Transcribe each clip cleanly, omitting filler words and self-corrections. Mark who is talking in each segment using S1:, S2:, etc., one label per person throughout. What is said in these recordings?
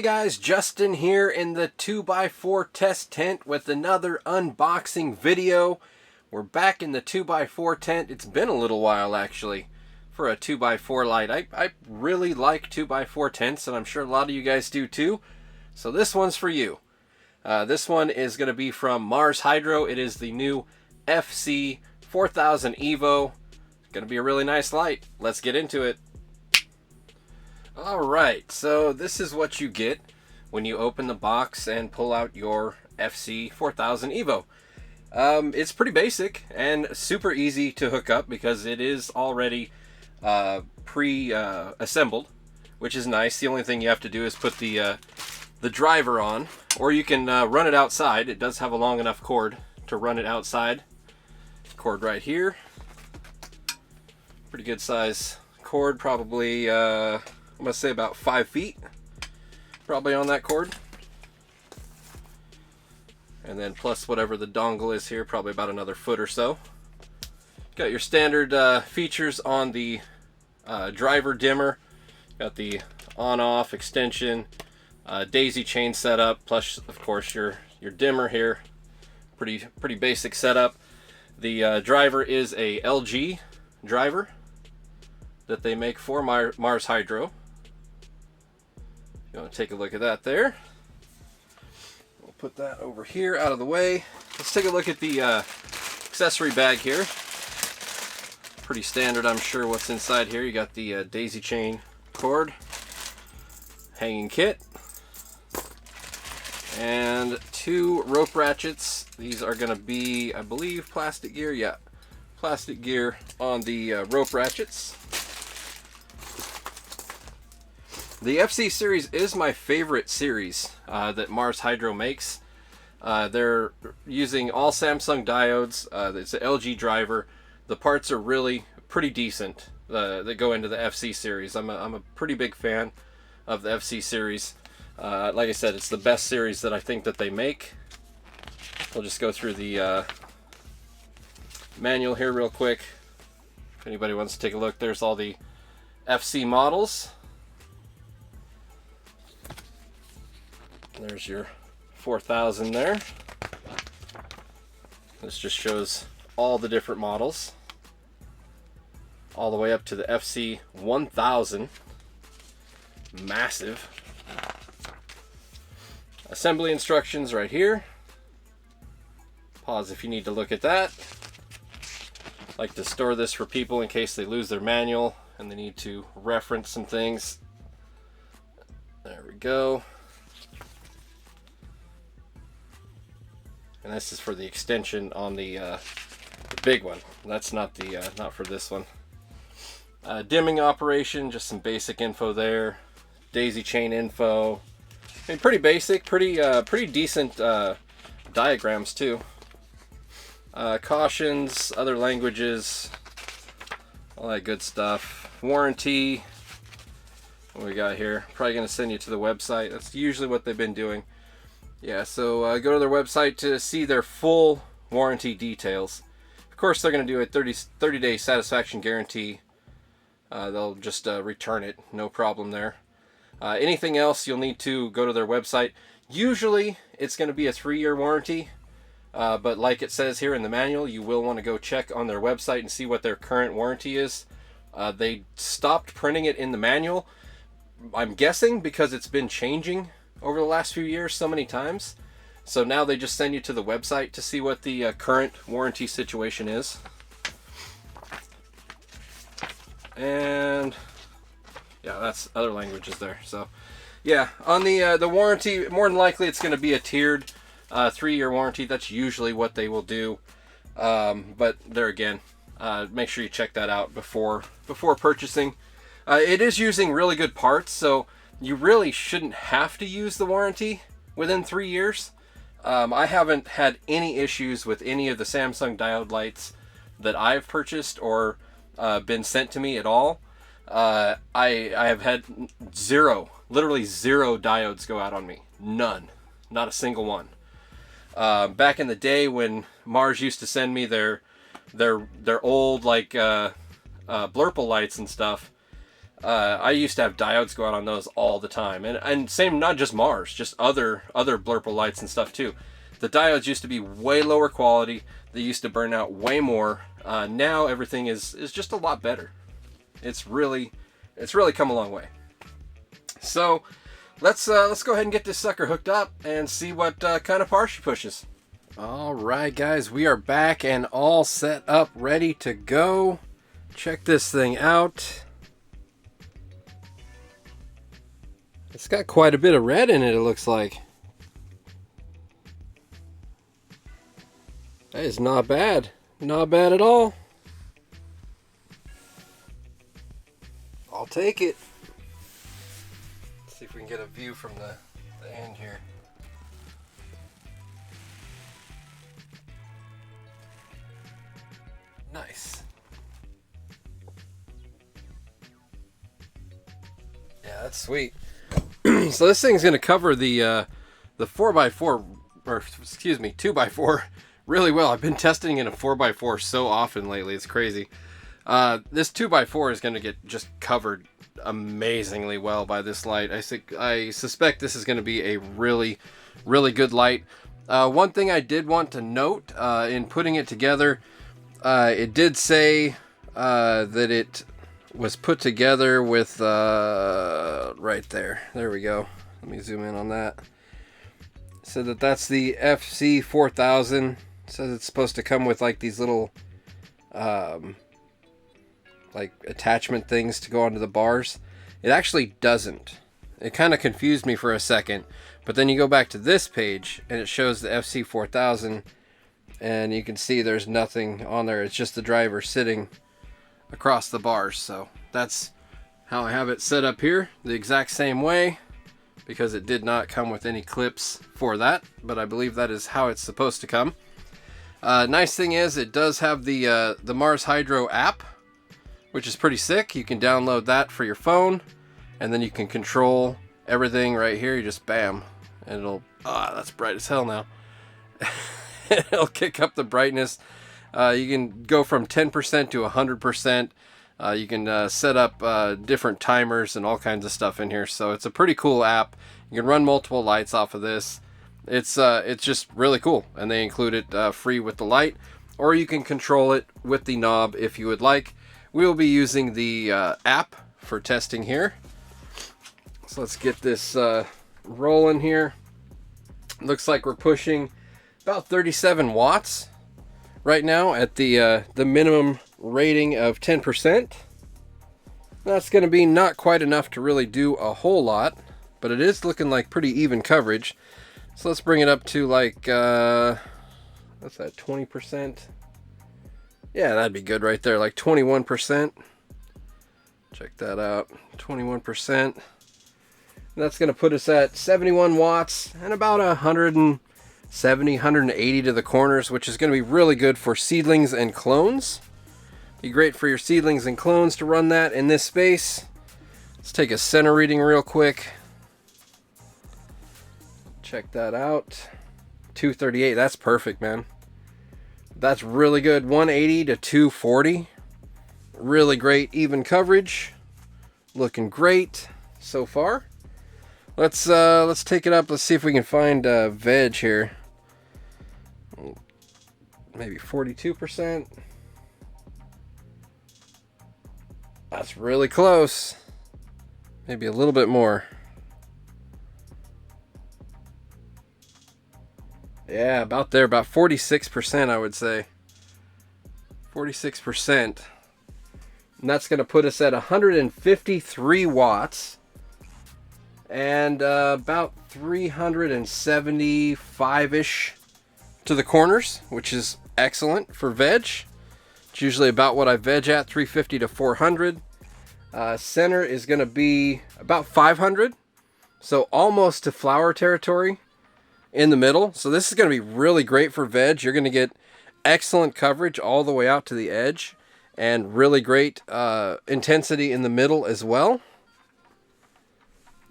S1: guys, Justin here in the 2x4 test tent with another unboxing video. We're back in the 2x4 tent. It's been a little while actually for a 2x4 light. I really like 2x4 tents, and I'm sure a lot of you guys do too. So this one's for you. This one is going to be from Mars Hydro. It is the new FC-4000 EVO. It's going to be a really nice light. Let's get into it. Alright, so this is what you get when you open the box and pull out your FC-4000 EVO. It's pretty basic and super easy to hook up because it is already pre-assembled, which is nice. The only thing you have to do is put the driver on, or you can run it outside. It does have a long enough cord to run it outside. Cord right here. Pretty good size cord, probably I'm going to say about 5 feet probably on that cord, and then plus whatever the dongle is here, probably about another foot or so. Got your standard features on the driver dimmer. Got the on-off extension, daisy chain setup, plus of course your dimmer here. Pretty basic setup. The driver is a LG driver that they make for Mars Hydro. You want to take a look at that there. We'll put that over here out of the way. Let's take a look at the accessory bag here. Pretty standard, I'm sure, what's inside here. You got the daisy chain cord, hanging kit, and 2 rope ratchets. These are going to be, I believe, plastic gear. Yeah, plastic gear on the rope ratchets. The FC series is my favorite series that Mars Hydro makes. They're using all Samsung diodes. It's an LG driver. The parts are really pretty decent that go into the FC series. I'm a pretty big fan of the FC series. Like I said, it's the best series that I think that they make. We'll just go through the manual here real quick. If anybody wants to take a look, there's all the FC models. There's your 4000 there. This just shows all the different models, all the way up to the FC-1000. Massive. Assembly instructions right here. Pause if you need to look at that. I like to store this for people in case they lose their manual and they need to reference some things. There we go. And this is for the extension on the big one. That's not the not for this one. Dimming operation, just some basic info there. Daisy chain info. I mean, pretty basic, pretty decent diagrams too. Cautions, other languages, all that good stuff. Warranty. What we got here? Probably gonna send you to the website. That's usually what they've been doing. Yeah, so go to their website to see their full warranty details. Of course, they're going to do a 30-day satisfaction guarantee. They'll just return it, no problem there. Anything else, you'll need to go to their website. Usually, it's going to be a 3-year warranty, but like it says here in the manual, you will want to go check on their website and see what their current warranty is. They stopped printing it in the manual, I'm guessing because it's been changing over the last few years so many times. So now they just send you to the website to see what the current warranty situation is. And yeah, that's other languages there. So yeah, on the warranty, more than likely it's going to be a tiered 3-year warranty. That's usually what they will do. But there again, make sure you check that out before purchasing. It is using really good parts, so you really shouldn't have to use the warranty within 3 years. I haven't had any issues with any of the Samsung diode lights that I've purchased or been sent to me at all. I have had literally zero diodes go out on me. None. Not a single one. Back in the day when Mars used to send me their old like Blurple lights and stuff, I used to have diodes go out on those all the time, and same, not just Mars, just other blurple lights and stuff too. The diodes used to be way lower quality. They used to burn out way more. Now everything is just a lot better. It's really come a long way. So let's go ahead and get this sucker hooked up and see what kind of power she pushes. All right, guys, we are back and all set up, ready to go. Check this thing out. It's got quite a bit of red in it, it looks like. That is not bad. Not bad at all. I'll take it. Let's see if we can get a view from the end here. Nice. Yeah, that's sweet. So this thing's going to cover the 4x4, or excuse me, 2x4 really well. I've been testing in a 4x4 so often lately, it's crazy. This 2x4 is going to get just covered amazingly well by this light. I suspect this is going to be a really good light. One thing I did want to note in putting it together, it did say that it was put together with right there we go. Let me zoom in on that. It said that that's the FC-4000. It says it's supposed to come with like these little like attachment things to go onto the bars. It actually doesn't. It kind of confused me for a second, but then you go back to this page and it shows the FC-4000 and you can see there's nothing on there. It's just the driver sitting across the bars. So that's how I have it set up here, the exact same way, because it did not come with any clips for that, but I believe that is how it's supposed to come. Nice thing is it does have the Mars Hydro app, which is pretty sick. You can download that for your phone, and then you can control everything right here. You just bam, and it'll, that's bright as hell now. It'll kick up the brightness. You can go from 10% to 100%. You can set up different timers and all kinds of stuff in here. So it's a pretty cool app. You can run multiple lights off of this. It's just really cool, and they include it free with the light, or you can control it with the knob if you would like. We will be using the app for testing here. So let's get this rolling here. Looks like we're pushing about 37 watts right now at the minimum rating of 10%. That's going to be not quite enough to really do a whole lot, but it is looking like pretty even coverage. So let's bring it up to like, what's that, 20%? Yeah, that'd be good right there, like 21%. Check that out, 21%. That's going to put us at 71 watts and about 170, 180 to the corners, which is going to be really good for seedlings and clones. Be great for your seedlings and clones to run that in this space. Let's take a center reading real quick. Check that out. 238, that's perfect, man. That's really good. 180 to 240. Really great even coverage. Looking great so far. Let's take it up. Let's see if we can find veg here. Maybe 42%. That's really close. Maybe a little bit more. Yeah, about there, about 46%, I would say. 46%. And that's going to put us at 153 watts. And about 375-ish to the corners, which is excellent for veg. It's usually about what I veg at, 350 to 400. Center is going to be about 500. So almost to flower territory in the middle. So this is going to be really great for veg. You're going to get excellent coverage all the way out to the edge, and really great intensity in the middle as well.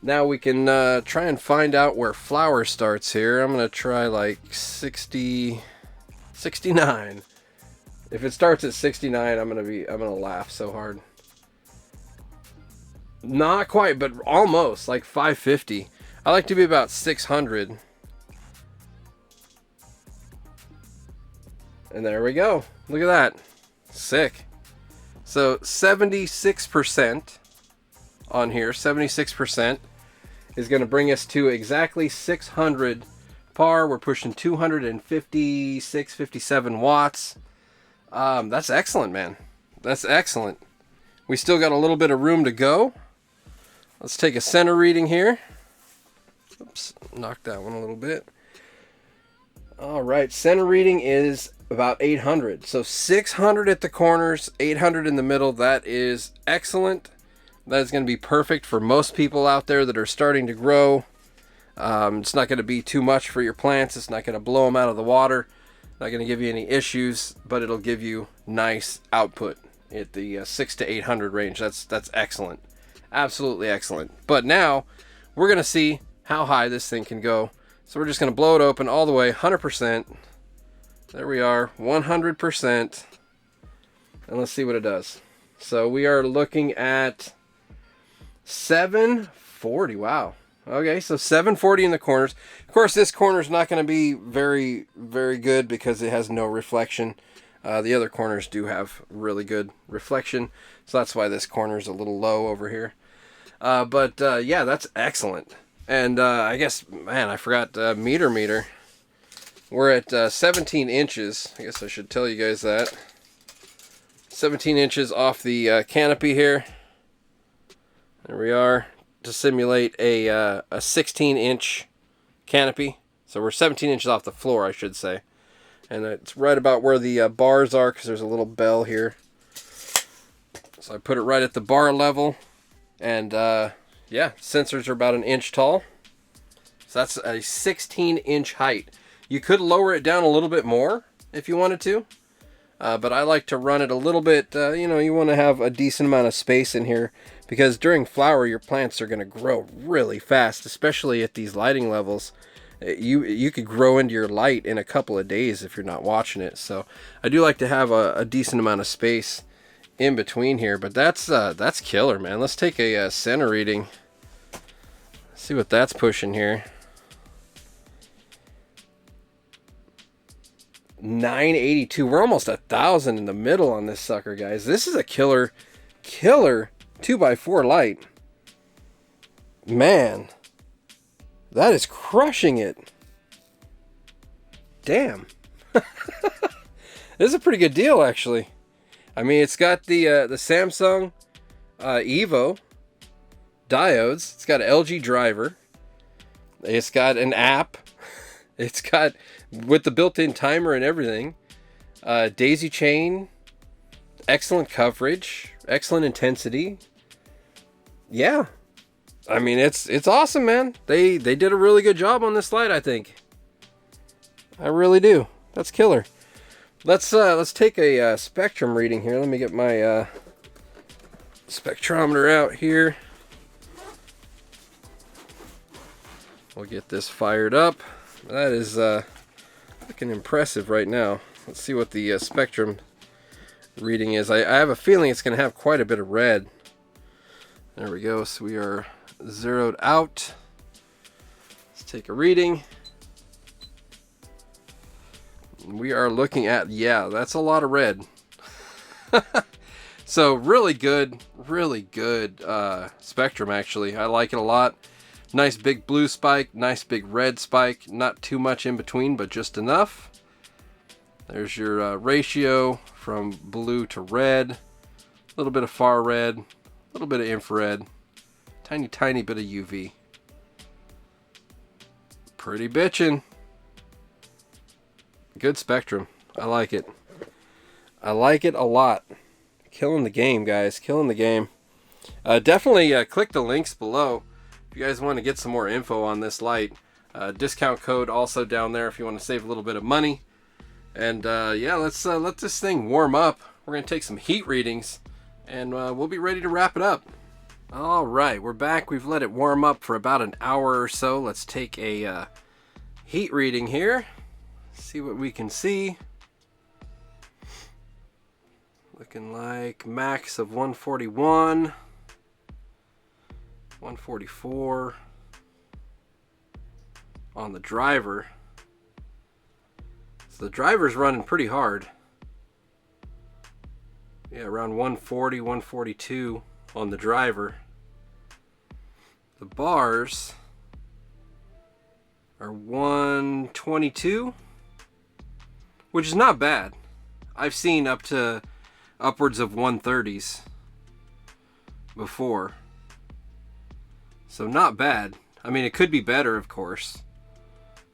S1: Now we can try and find out where flower starts here. I'm going to try like 60, 69. If it starts at 69, I'm going to laugh so hard. Not quite, but almost, like 550. I like to be about 600. And there we go. Look at that. Sick. So 76% on here, 76% is going to bring us to exactly 600 par. We're pushing 256, 57 watts. That's excellent, man. That's excellent. We still got a little bit of room to go. Let's take a center reading here. Oops, knocked that one a little bit. All right, center reading is about 800. So 600 at the corners, 800 in the middle. That is excellent. That is going to be perfect for most people out there that are starting to grow. It's not going to be too much for your plants. It's not going to blow them out of the water. Not going to give you any issues, but it'll give you nice output at the 600 to 800 range. That's excellent. Absolutely excellent. But now we're going to see how high this thing can go. So we're just going to blow it open all the way, 100%. There we are, 100%. And let's see what it does. So we are looking at 740. Wow. Okay, so 740 in the corners. Of course, this corner is not going to be very, very good because it has no reflection. The other corners do have really good reflection. So that's why this corner is a little low over here. But yeah, that's excellent. And I guess, man, I forgot meter. We're at 17 inches. I guess I should tell you guys that. 17 inches off the canopy here. There we are, to simulate a 16-inch canopy. So we're 17 inches off the floor, I should say. And it's right about where the bars are, because there's a little bell here. So I put it right at the bar level. And yeah, sensors are about 1 inch tall. So that's a 16-inch height. You could lower it down a little bit more if you wanted to. But I like to run it a little bit, you know, you want to have a decent amount of space in here. Because during flower, your plants are going to grow really fast, especially at these lighting levels. You could grow into your light in a couple of days if you're not watching it. So I do like to have a decent amount of space in between here. But that's killer, man. Let's take a center reading. See what that's pushing here. 982. We're almost 1,000 in the middle on this sucker, guys. This is a killer 2x4 light. Man, that is crushing it. Damn. This is a pretty good deal, actually. I mean, it's got the Samsung EVO diodes. It's got an LG driver. It's got an app. It's got, with the built-in timer and everything, daisy chain, excellent coverage, excellent intensity. Yeah, I mean, it's awesome, man. They did a really good job on this light, I think. I really do. That's killer. Let's take a spectrum reading here. Let me get my spectrometer out here. We'll get this fired up. That is looking impressive right now. Let's see what the spectrum reading is. I have a feeling it's going to have quite a bit of red. There we go. So we are zeroed out. Let's take a reading. We are looking at, yeah, that's a lot of red. So really good spectrum, actually. I like it a lot. Nice big blue spike, nice big red spike. Not too much in between, but just enough. There's your ratio from blue to red. A little bit of far red, a little bit of infrared, tiny bit of UV. Pretty bitchin'. Good spectrum. I like it. I like it a lot. Killing the game, guys. Killing the game. Definitely click the links below if you guys want to get some more info on this light. Discount code also down there if you want to save a little bit of money. And yeah, let's let this thing warm up. We're going to take some heat readings, and we'll be ready to wrap it up. All right, we're back. We've let it warm up for about an hour or so. Let's take a heat reading here. See what we can see. Looking like max of 141. 144 on the driver. So the driver's running pretty hard. Yeah, around 140, 142 on the driver. The bars are 122, which is not bad. I've seen up to upwards of 130s before. So not bad. I mean, it could be better, of course,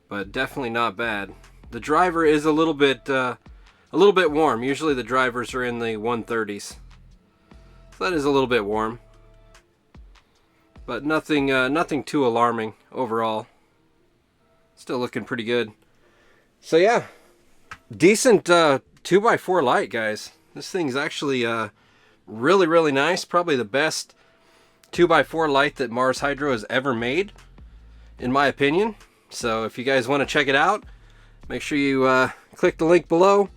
S1: but definitely not bad. The driver is a little bit warm. Usually the drivers are in the 130s. So that is a little bit warm, but nothing too alarming overall. Still looking pretty good. So yeah, decent 2x4 light, guys. This thing's actually really nice. Probably the best 2x4 light that Mars Hydro has ever made, in my opinion. So if you guys want to check it out, make sure you click the link below.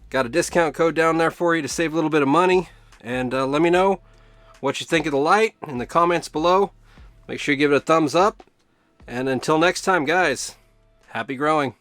S1: Got a discount code down there for you to save a little bit of money. And let me know what you think of the light in the comments below. Make sure you give it a thumbs up. And until next time, guys, happy growing.